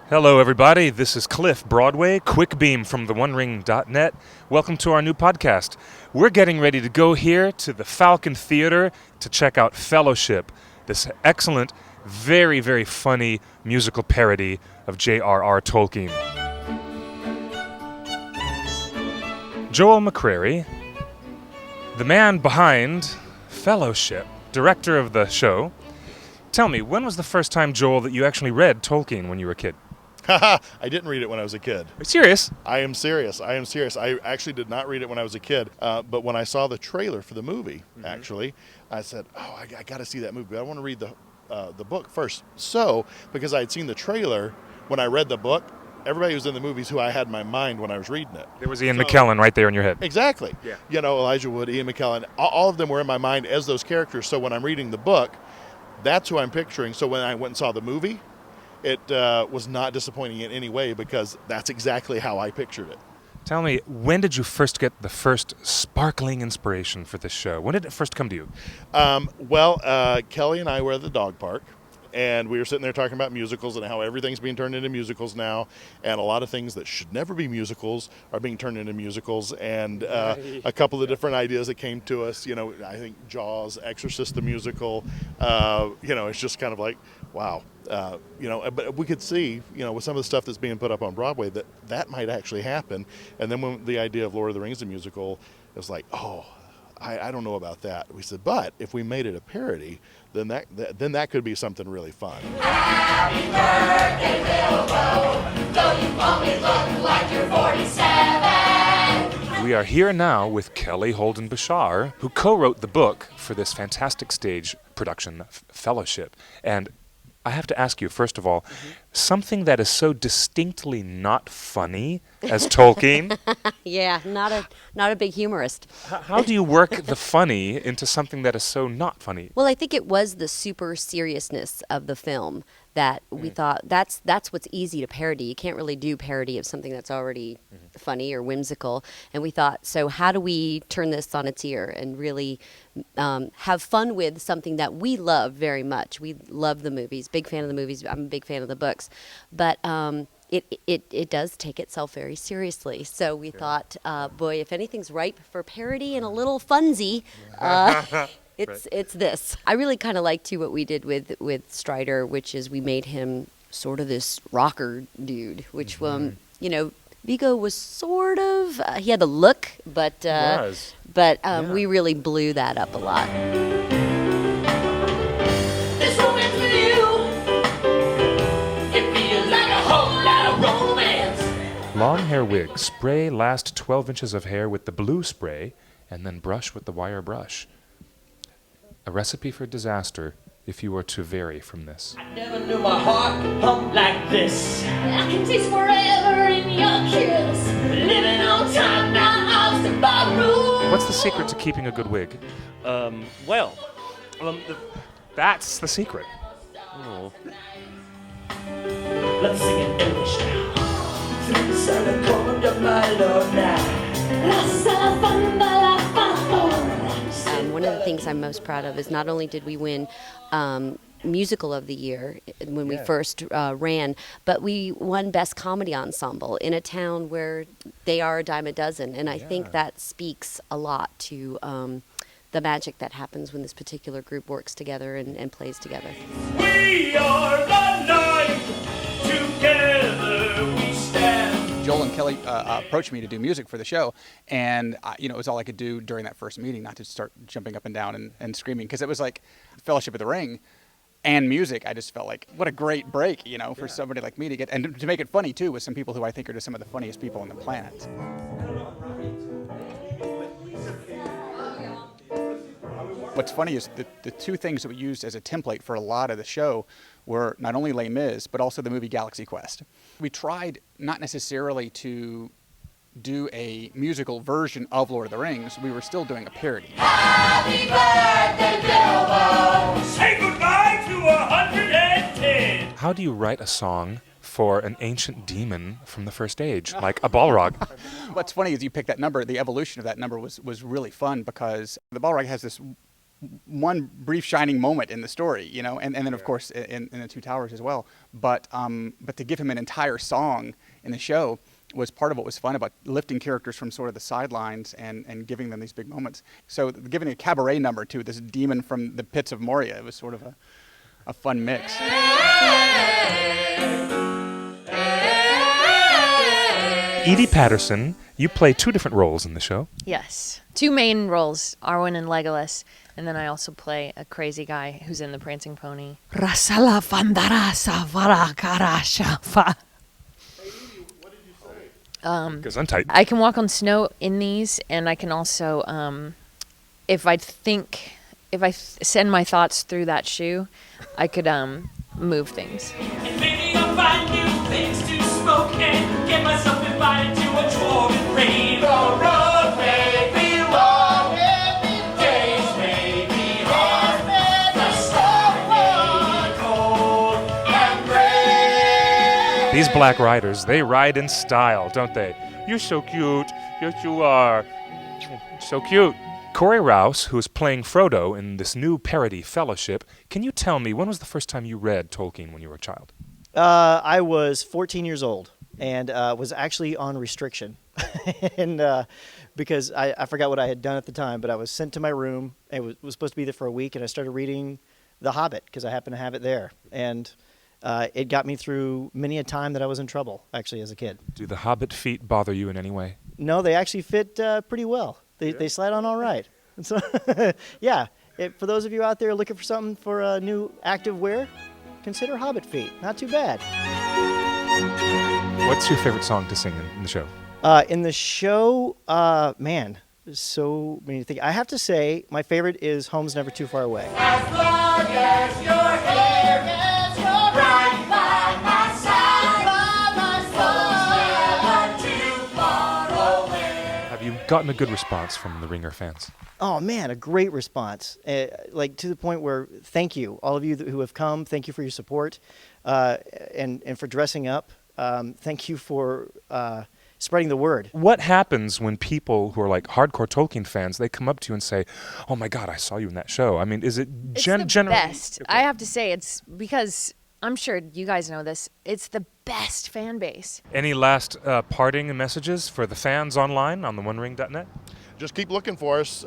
Hello, everybody. This is Cliff, Broadway, Quickbeam from theonering.net. Welcome to our new podcast. We're getting ready to go here to the Falcon Theater to check out Fellowship, this excellent, very, very funny musical parody of J.R.R. Tolkien. Joel McCrary, the man behind Fellowship, director of the show. Tell me, when was the first time, Joel, that you actually read Tolkien when you were a kid? I didn't read it when I was a kid. Are you serious? I am serious. I actually did not read it when I was a kid. But when I saw the trailer for the movie, actually, I said, I got to see that movie. But I want to read the book first. So, because I had seen the trailer, when I read the book, everybody who was in the movies who I had in my mind when I was reading it. There was Ian McKellen right there in your head. Exactly. Yeah. You know, Elijah Wood, Ian McKellen, all of them were in my mind as those characters. So when I'm reading the book, that's who I'm picturing. So when I went and saw the movie, it was not disappointing in any way because that's exactly how I pictured it. Tell me, when did you first get the first sparkling inspiration for this show? When did it first come to you? Kelly and I were at the dog park, and we were sitting there talking about musicals and how everything's being turned into musicals now, and a lot of things that should never be musicals are being turned into musicals, and a couple of different ideas that came to us. You know, I think Jaws, Exorcist the musical, it's just kind of like, wow. But we could see, with some of the stuff that's being put up on Broadway, that might actually happen. And then when the idea of Lord of the Rings, the musical, it was like, I don't know about that. We said, but if we made it a parody, then that could be something really fun. Happy birthday, Bilbo. Don't you only look like you're 47? We are here now with Kelly Holden Bashar, who co-wrote the book for this fantastic stage production, Fellowship. And I have to ask you, first of all, something that is so distinctly not funny as Tolkien. Yeah, not a big humorist. How do you work the funny into something that is so not funny? Well, I think it was the super seriousness of the film that we thought that's what's easy to parody. You can't really do parody of something that's already funny or whimsical. And we thought, so how do we turn this on its ear and really have fun with something that we love very much? We love the movies, big fan of the movies. I'm a big fan of the books. But it does take itself very seriously. So we thought, boy, if anything's ripe for parody and a little funsy, it's this. I really kind of liked too what we did with Strider, which is we made him sort of this rocker dude, which Viggo was sort of he had the look, but we really blew that up a lot. This romance with you, it feels like a whole lot of romance. Long hair wig. Spray last 12 inches of hair with the blue spray, and then brush with the wire brush. A recipe for disaster if you were to vary from this. I never knew my heart could pump like this. I can taste forever in your kiss. Living on time, not off to borrow. What's the secret to keeping a good wig? That's the secret. Oh. Let's sing it English now. Through the sun and cold of my love now. One of the things I'm most proud of is not only did we win Musical of the Year when we first ran, but we won Best Comedy Ensemble in a town where they are a dime a dozen. And I think that speaks a lot to the magic that happens when this particular group works together and plays together. We are the night, together we stand. Joel and Kelly approached me to do music for the show, and it was all I could do during that first meeting, not to start jumping up and down and screaming, because it was like Fellowship of the Ring and music. I just felt like, what a great break, for somebody like me to get, and to make it funny too, with some people who I think are just some of the funniest people on the planet. What's funny is the two things that we used as a template for a lot of the show were not only Les Mis, but also the movie Galaxy Quest. We tried not necessarily to do a musical version of Lord of the Rings. We were still doing a parody. Happy birthday, Bilbo! Say goodbye to 110! How do you write a song for an ancient demon from the first age, like a Balrog? What's funny is you pick that number. The evolution of that number was really fun, because the Balrog has this one brief shining moment in the story, you know, and then of course in the Two Towers as well. But to give him an entire song in the show was part of what was fun about lifting characters from sort of the sidelines and giving them these big moments. So giving a cabaret number to this demon from the pits of Moria, it was sort of a fun mix. Edie Patterson, you play 2 different roles in the show. Yes. 2 main roles, Arwen and Legolas, and then I also play a crazy guy who's in The Prancing Pony. Rasala Vandarasa Varakarashafa. Because I'm tight. I can walk on snow in these, and I can also, if I send my thoughts through that shoe, I could move things. And maybe I'll find new things to smoke and get myself invited to a dwarven rave. The road may be long, days may be hard, the storm may be cold and gray. These Black Riders, they ride in style, don't they? You're so cute. Yes, you are. So cute. Corey Rouse, who is playing Frodo in this new parody, Fellowship, can you tell me, when was the first time you read Tolkien when you were a child? I was 14 years old and was actually on restriction. And because I forgot what I had done at the time, but I was sent to my room. It was supposed to be there for a week, and I started reading The Hobbit because I happened to have it there. And it got me through many a time that I was in trouble, actually, as a kid. Do the Hobbit feet bother you in any way? No, they actually fit pretty well. They slide on all right. And so, yeah, for those of you out there looking for something for a new active wear, consider Hobbit feet. Not too bad. What's your favorite song to sing in the show? In the show, man, there's so many things. I have to say, my favorite is Home's Never Too Far Away. As long as you're here, right by my side, home's never too far away. Have you gotten a good response from the Ringer fans? Oh, man, a great response. Like, to the point where, thank you, all of you who have come. Thank you for your support and for dressing up. Thank you for spreading the word. What happens when people who are like hardcore Tolkien fans, they come up to you and say, "Oh my God, I saw you in that show"? I mean, is it It's generally the best. I have to say, it's because I'm sure you guys know this. It's the best fan base. Any last parting messages for the fans online on the OneRing.net? Just keep looking for us.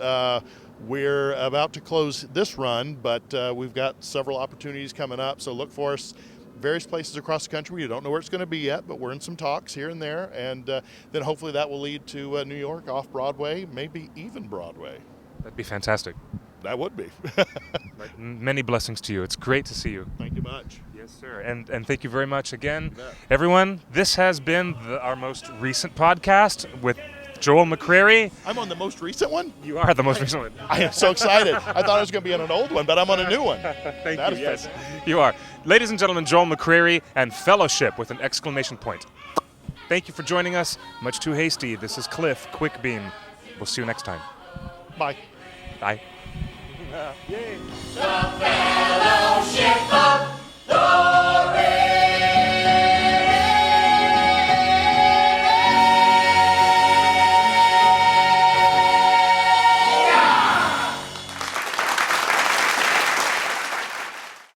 We're about to close this run, but we've got several opportunities coming up, so look for us various places across the country. You don't know where it's going to be yet, but we're in some talks here and there, and then hopefully that will lead to New York, off Broadway, maybe even Broadway. That'd be fantastic. That would be. Many blessings to you. It's great to see you. Thank you much. Yes, sir. And thank you very much again. You bet. Everyone, this has been our most recent podcast with Joel McCrary. I'm on the most recent one? You are the most recent one. I am so excited. I thought I was going to be on an old one, but I'm on a new one. Thank That you. is Yes, fantastic. you are. Ladies and gentlemen, Joel McCrary and Fellowship with an exclamation point. Thank you for joining us. Much Too Hasty. This is Cliff, Quickbeam. We'll see you next time. Bye. Bye. The fellowship of the